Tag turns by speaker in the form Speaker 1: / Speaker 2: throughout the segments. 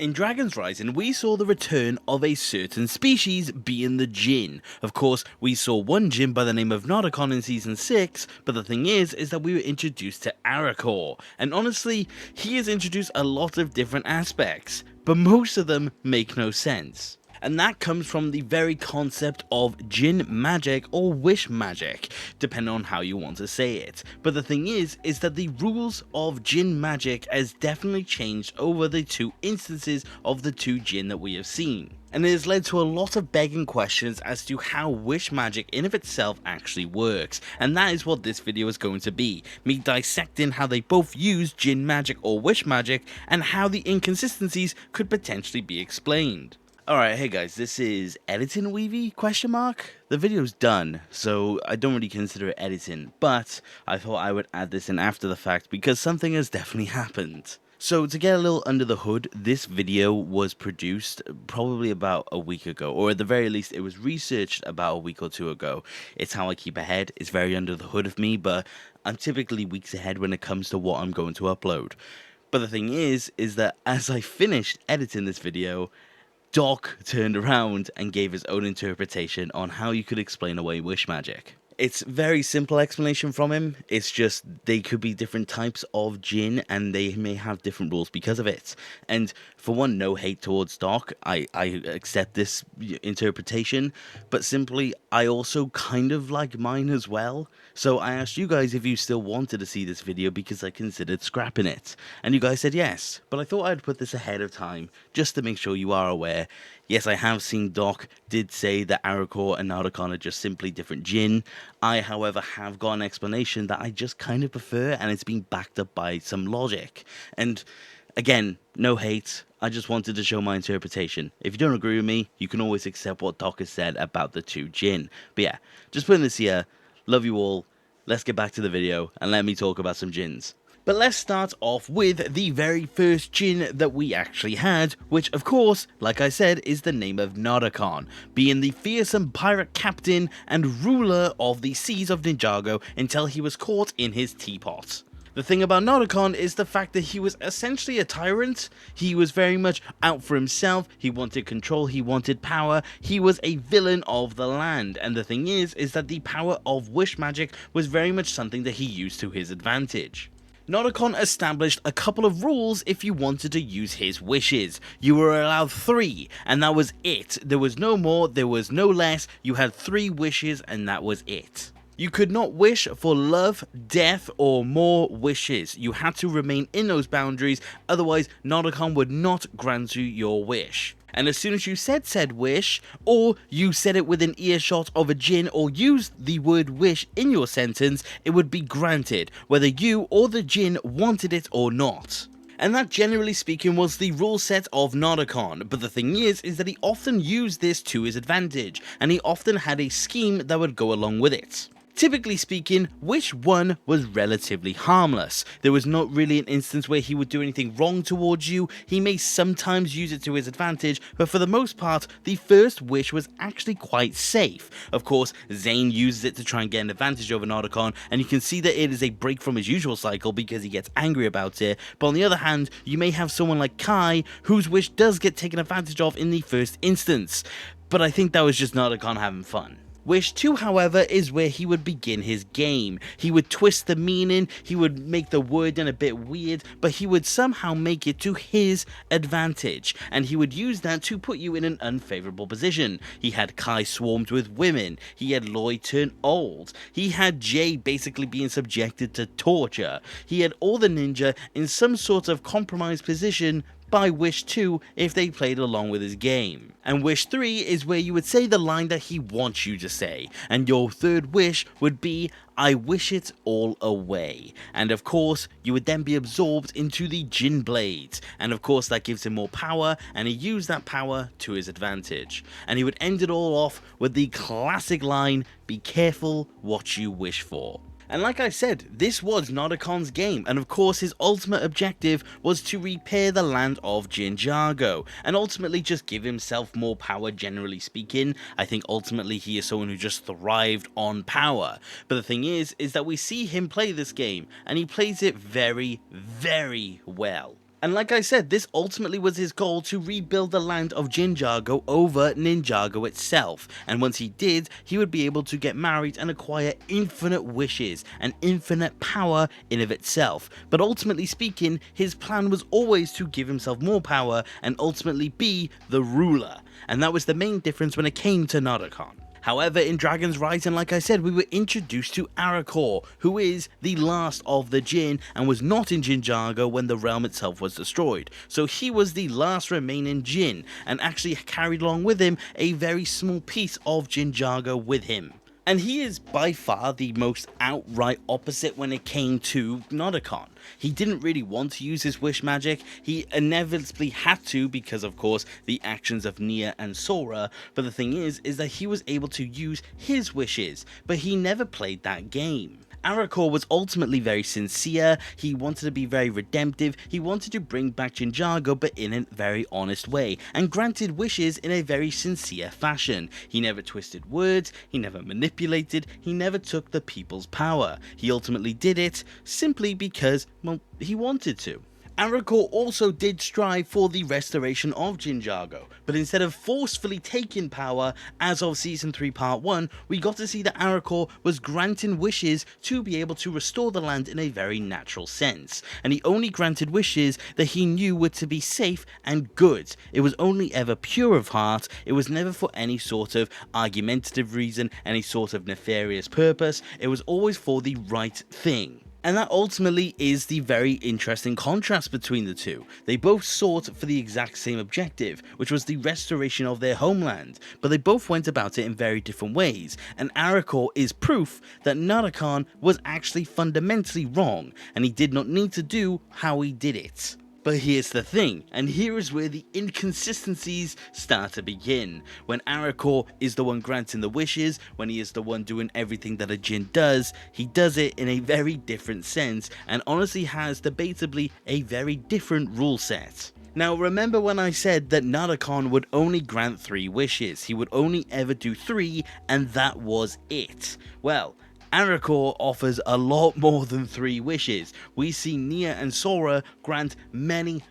Speaker 1: In Dragon's Rising, we saw the return of a certain species, being the Djinn. Of course, we saw one Djinn by the name of Nodicon in Season 6, but the thing is that we were introduced to Arakor, and honestly, he has introduced a lot of different aspects, but most of them make no sense. And that comes from the very concept of Djinn magic or wish magic, depending on how you want to say it. But the thing is that the rules of Djinn magic has definitely changed over the two instances of the two Djinn that we have seen. And it has led to a lot of begging questions as to how wish magic in of itself actually works, and that is what this video is going to be, me dissecting how they both use Djinn magic or wish magic and how the inconsistencies could potentially be explained. Alright, hey guys, this is editing Weavy, question mark? The video's done, so I don't really consider it editing, but I thought I would add this in after the fact because something has definitely happened. So to get a little under the hood, this video was produced probably about a week ago, or at the very least it was researched about a week or two ago. It's how I keep ahead, it's very under the hood of me, but I'm typically weeks ahead when it comes to what I'm going to upload. But the thing is that as I finished editing this video, Doc turned around and gave his own interpretation on how you could explain away wish magic. It's very simple explanation from him, it's just they could be different types of Djinn and they may have different rules because of it. And for one, no hate towards Doc, I accept this interpretation, but simply I also kind of like mine as well. So I asked you guys if you still wanted to see this video because I considered scrapping it. And you guys said yes, but I thought I'd put this ahead of time just to make sure you are aware. Yes, I have seen Doc did say that Arakor and Nodicon are just simply different Djinn. I, however, have got an explanation that I just kind of prefer, and it's been backed up by some logic. And again, no hate, I just wanted to show my interpretation. If you don't agree with me, you can always accept what Doc has said about the two Djinn. But yeah, just putting this here, love you all, let's get back to the video, and let me talk about some Djinns. But let's start off with the very first Djinn that we actually had, which of course, like I said, is the name of Nodicon, being the fearsome pirate captain and ruler of the seas of Ninjago until he was caught in his teapot. The thing about Nodicon is the fact that he was essentially a tyrant. He was very much out for himself, he wanted control, he wanted power, he was a villain of the land, and the thing is that the power of wish magic was very much something that he used to his advantage. Nodicon established a couple of rules if you wanted to use his wishes. You were allowed 3, and that was it. There was no more, there was no less, you had 3 wishes and that was it. You could not wish for love, death, or more wishes. You had to remain in those boundaries, otherwise Nodicon would not grant you your wish. And as soon as you said said wish, or you said it within earshot of a Djinn or used the word wish in your sentence, it would be granted, whether you or the Djinn wanted it or not. And that, generally speaking, was the rule set of Nodicon, but the thing is that he often used this to his advantage, and he often had a scheme that would go along with it. Typically speaking, Wish 1 was relatively harmless. There was not really an instance where he would do anything wrong towards you. He may sometimes use it to his advantage, but for the most part, the first wish was actually quite safe. Of course, Zane uses it to try and get an advantage over Nodicon, and you can see that it is a break from his usual cycle because he gets angry about it. But on the other hand, you may have someone like Kai, whose wish does get taken advantage of in the first instance. But I think that was just Nodicon having fun. Wish 2, however, is where he would begin his game. He would twist the meaning, he would make the wording a bit weird, but he would somehow make it to his advantage, and he would use that to put you in an unfavorable position. He had Kai swarmed with women, he had Lloyd turn old, he had Jay basically being subjected to torture, he had all the ninja in some sort of compromised position by Wish 2 if they played along with his game. And Wish 3 is where you would say the line that he wants you to say, and your third wish would be, I wish it all away. And of course, you would then be absorbed into the Djinn Blades, and of course that gives him more power, and he used that power to his advantage. And he would end it all off with the classic line, be careful what you wish for. And like I said, this was Nodicon's game, and of course his ultimate objective was to repair the land of Ninjago, and ultimately just give himself more power generally speaking. I think ultimately he is someone who just thrived on power. But the thing is that we see him play this game, and he plays it very, very well. And like I said, this ultimately was his goal, to rebuild the land of Ninjago over Ninjago itself, and once he did, he would be able to get married and acquire infinite wishes and infinite power in of itself. But ultimately speaking, his plan was always to give himself more power and ultimately be the ruler, and that was the main difference when it came to Narukon. However, in Dragon's Rising, like I said, we were introduced to Aracor, who is the last of the Jin and was not in Ninjago when the realm itself was destroyed. So he was the last remaining Jin and actually carried along with him a very small piece of Ninjago with him. And he is by far the most outright opposite when it came to Narukon. He didn't really want to use his wish magic, he inevitably had to because of course the actions of Nia and Sora, but the thing is that he was able to use his wishes, but he never played that game. Aracor was ultimately very sincere, he wanted to be very redemptive, he wanted to bring back Ninjago but in a very honest way, and granted wishes in a very sincere fashion. He never twisted words, he never manipulated, he never took the people's power. He ultimately did it simply because, well, he wanted to. Aracor also did strive for the restoration of Ninjago, but instead of forcefully taking power as of Season 3 Part 1, we got to see that Aracor was granting wishes to be able to restore the land in a very natural sense, and he only granted wishes that he knew were to be safe and good. It was only ever pure of heart, it was never for any sort of argumentative reason, any sort of nefarious purpose, it was always for the right thing. And that ultimately is the very interesting contrast between the two. They both sought for the exact same objective, which was the restoration of their homeland, but they both went about it in very different ways, and Aracor is proof that Narukon was actually fundamentally wrong, and he did not need to do how he did it. But here's the thing, and here is where the inconsistencies start to begin. When Aracor is the one granting the wishes, when he is the one doing everything that a Jin does, he does it in a very different sense, and honestly has debatably a very different rule set. Now remember when I said that Narukon would only grant 3 wishes, he would only ever do 3, and that was it. Well, Aracor offers a lot more than 3 wishes. We see Nia and Sora grant many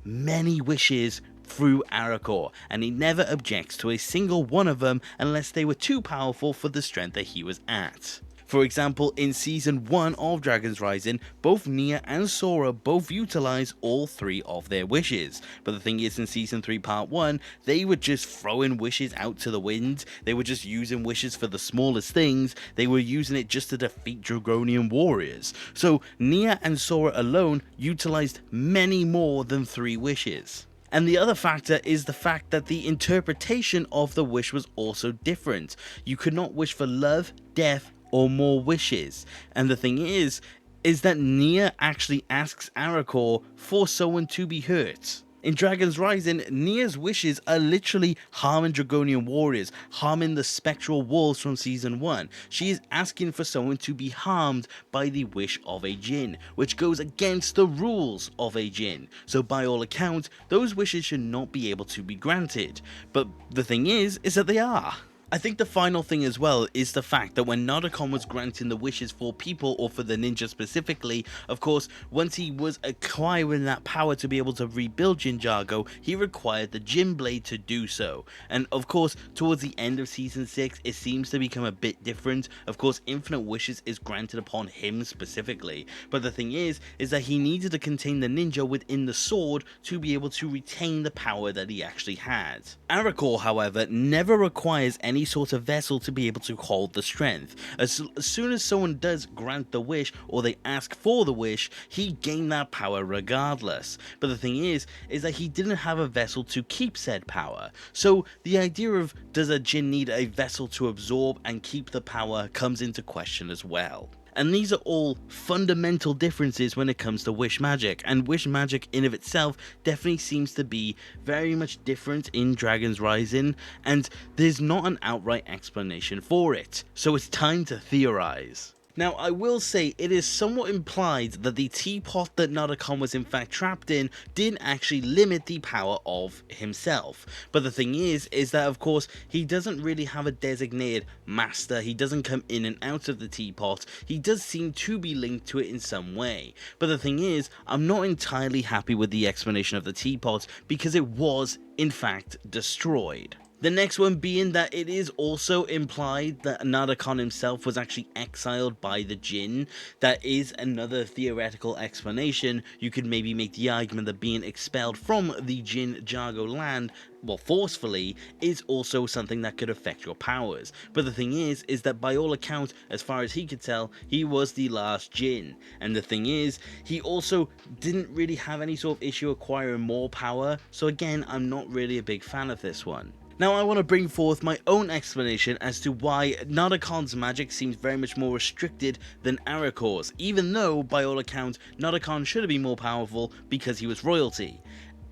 Speaker 1: wishes through Aracor, and he never objects to a single one of them unless they were too powerful for the strength that he was at. For example, in Season 1 of Dragon's Rising, both Nia and Sora both utilize all 3 of their wishes, but the thing is in Season 3 Part 1, they were just throwing wishes out to the wind, they were just using wishes for the smallest things, they were using it just to defeat Dragonian warriors, so Nia and Sora alone utilized many more than 3 wishes. And the other factor is the fact that the interpretation of the wish was also different. You could not wish for love, death, or more wishes. And the thing is that Nia actually asks Aracor for someone to be hurt. In Dragon's Rising, Nia's wishes are literally harming Dragonian warriors, harming the spectral wolves from Season 1. She is asking for someone to be harmed by the wish of a Jin, which goes against the rules of a Jin. So by all accounts, those wishes should not be able to be granted. But the thing is that they are. I think the final thing as well is the fact that when Narukon was granting the wishes for people, or for the ninja specifically, of course, once he was acquiring that power to be able to rebuild Ninjago, he required the Jin Blade to do so. And of course, towards the end of Season 6, it seems to become a bit different. Of course, infinite wishes is granted upon him specifically, but the thing is that he needed to contain the ninja within the sword to be able to retain the power that he actually had. Aracor, however, never requires any sort of vessel to be able to hold the strength. As soon as someone does grant the wish, or they ask for the wish, he gained that power regardless. But the thing is that he didn't have a vessel to keep said power. So the idea of does a Jin need a vessel to absorb and keep the power comes into question as well. And these are all fundamental differences when it comes to wish magic, and wish magic in of itself definitely seems to be very much different in Dragon's Rising, and there's not an outright explanation for it, so it's time to theorize. Now, I will say it is somewhat implied that the teapot that Narukon was in fact trapped in did actually limit the power of himself. But the thing is that of course he doesn't really have a designated master, he doesn't come in and out of the teapot, he does seem to be linked to it in some way. But the thing is, I'm not entirely happy with the explanation of the teapot because it was in fact destroyed. The next one being that it is also implied that Narukon himself was actually exiled by the Jinn. That is another theoretical explanation. You could maybe make the argument that being expelled from the Ninjago land, well, forcefully, is also something that could affect your powers. But the thing is that by all accounts, as far as he could tell, he was the last Jinn. And the thing is, he also didn't really have any sort of issue acquiring more power. So again, I'm not really a big fan of this one. Now I want to bring forth my own explanation as to why Narukon's magic seems very much more restricted than Arakor's, even though, by all accounts, Narukon should have been more powerful because he was royalty.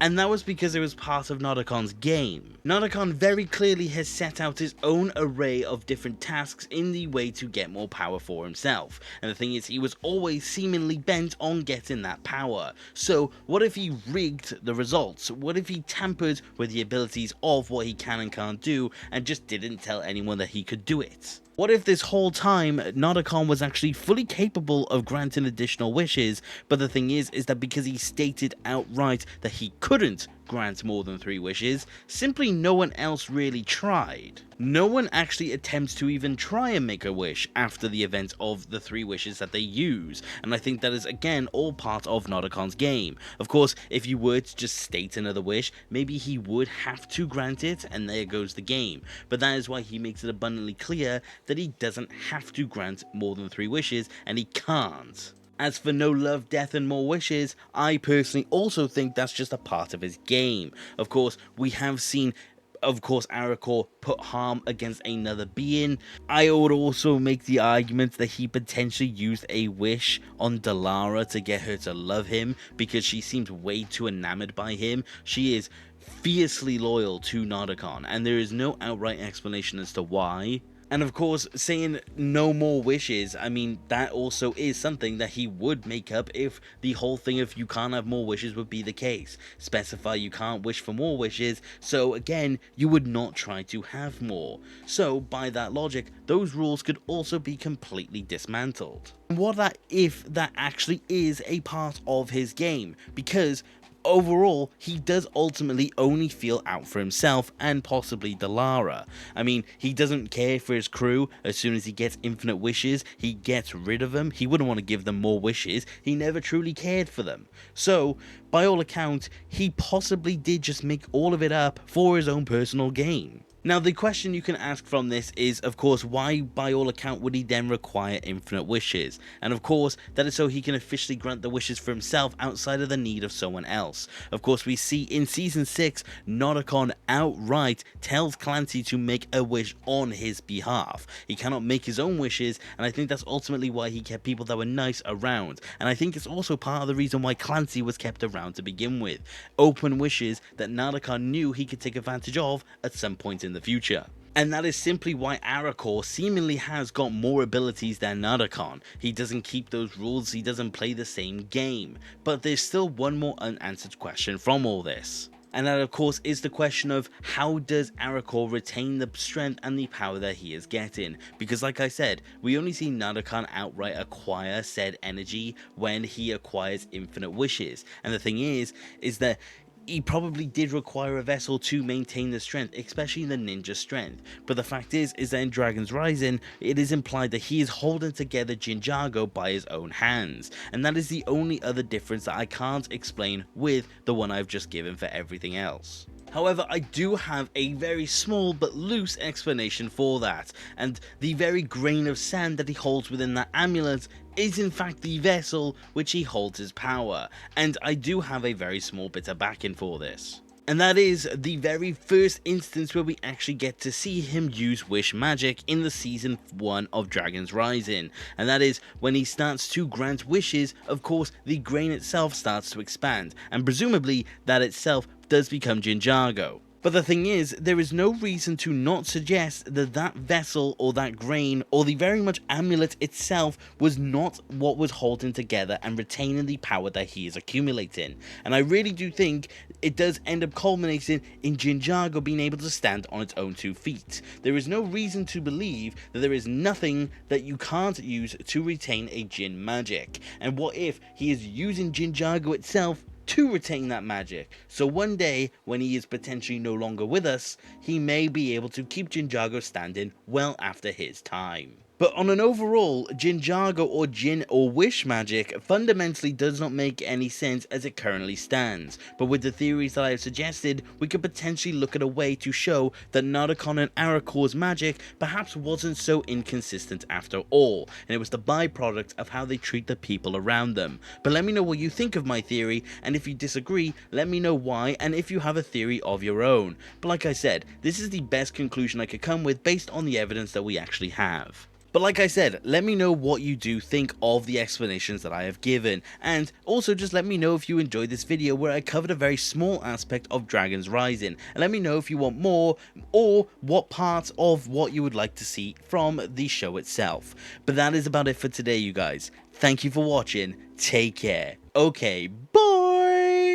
Speaker 1: And that was because it was part of Narukon's game. Narukon very clearly has set out his own array of different tasks in the way to get more power for himself. And the thing is, he was always seemingly bent on getting that power. So what if he rigged the results? What if he tampered with the abilities of what he can and can't do and just didn't tell anyone that he could do it? What if this whole time Narukon was actually fully capable of granting additional wishes, but the thing is that because he stated outright that he couldn't grant more than 3 wishes, simply no one else really tried. No one actually attempts to even try and make a wish after the event of the 3 wishes that they use, and I think that is again all part of Narukon's game. Of course, if you were to just state another wish, maybe he would have to grant it, and there goes the game. But that is why he makes it abundantly clear that he doesn't have to grant more than 3 wishes, and he can't. As for no love, death and more wishes, I personally also think that's just a part of his game. Of course, we have seen Arakor put harm against another being. I would also make the argument that he potentially used a wish on Dalara to get her to love him because she seems way too enamored by him. She is fiercely loyal to Narukon, and there is no outright explanation as to why. And of course, saying no more wishes, I mean, that also is something that he would make up if the whole thing of you can't have more wishes would be the case. Specify you can't wish for more wishes, so again, you would not try to have more. So, by that logic, those rules could also be completely dismantled. What if that actually is a part of his game? Because overall, he does ultimately only feel out for himself and possibly Dalara. I mean, he doesn't care for his crew. As soon as he gets infinite wishes, he gets rid of them. He wouldn't want to give them more wishes. He never truly cared for them. So, by all accounts, he possibly did just make all of it up for his own personal gain. Now, the question you can ask from this is, of course, why, by all account, would he then require infinite wishes? And of course, that is so he can officially grant the wishes for himself outside of the need of someone else. Of course, we see in Season 6, Narukon outright tells Clancy to make a wish on his behalf. He cannot make his own wishes, and I think that's ultimately why he kept people that were nice around. And I think it's also part of the reason why Clancy was kept around to begin with. Open wishes that Narukon knew he could take advantage of at some point in the future. And that is simply why Arakor seemingly has got more abilities than Narukon. He doesn't keep those rules, he doesn't play the same game. But there's still one more unanswered question from all this. And that of course is the question of how does Arakor retain the strength and the power that he is getting? Because like I said, we only see Narukon outright acquire said energy when he acquires infinite wishes. And the thing is that he probably did require a vessel to maintain the strength, especially the ninja strength. But the fact is that in Dragon's Rising, it is implied that he is holding together Ninjago by his own hands. And that is the only other difference that I can't explain with the one I've just given for everything else. However, I do have a very small but loose explanation for that, and the very grain of sand that he holds within that amulet is in fact the vessel which he holds his power, and I do have a very small bit of backing for this. And that is the very first instance where we actually get to see him use wish magic in the Season 1 of Dragon's Rising. And that is when he starts to grant wishes, of course the grain itself starts to expand, and presumably that itself does become Ninjago. But the thing is, there is no reason to not suggest that that vessel or that grain or the very much amulet itself was not what was holding together and retaining the power that he is accumulating. And I really do think it does end up culminating in Ninjago being able to stand on its own 2 feet. There is no reason to believe that there is nothing that you can't use to retain a Jin magic. And what if he is using Ninjago itself to retain that magic? So one day, when he is potentially no longer with us, he may be able to keep Ninjago standing well after his time. But on an overall, Ninjago or Jin or Wish magic fundamentally does not make any sense as it currently stands, but with the theories that I have suggested, we could potentially look at a way to show that Narukon and Arakor's magic perhaps wasn't so inconsistent after all, and it was the byproduct of how they treat the people around them. But let me know what you think of my theory, and if you disagree, let me know why, and if you have a theory of your own. But like I said, this is the best conclusion I could come with based on the evidence that we actually have. But like I said, let me know what you do think of the explanations that I have given, and also just let me know if you enjoyed this video where I covered a very small aspect of Dragon's Rising, and let me know if you want more, or what parts of what you would like to see from the show itself. But that is about it for today, you guys. Thank you for watching, take care, okay, bye!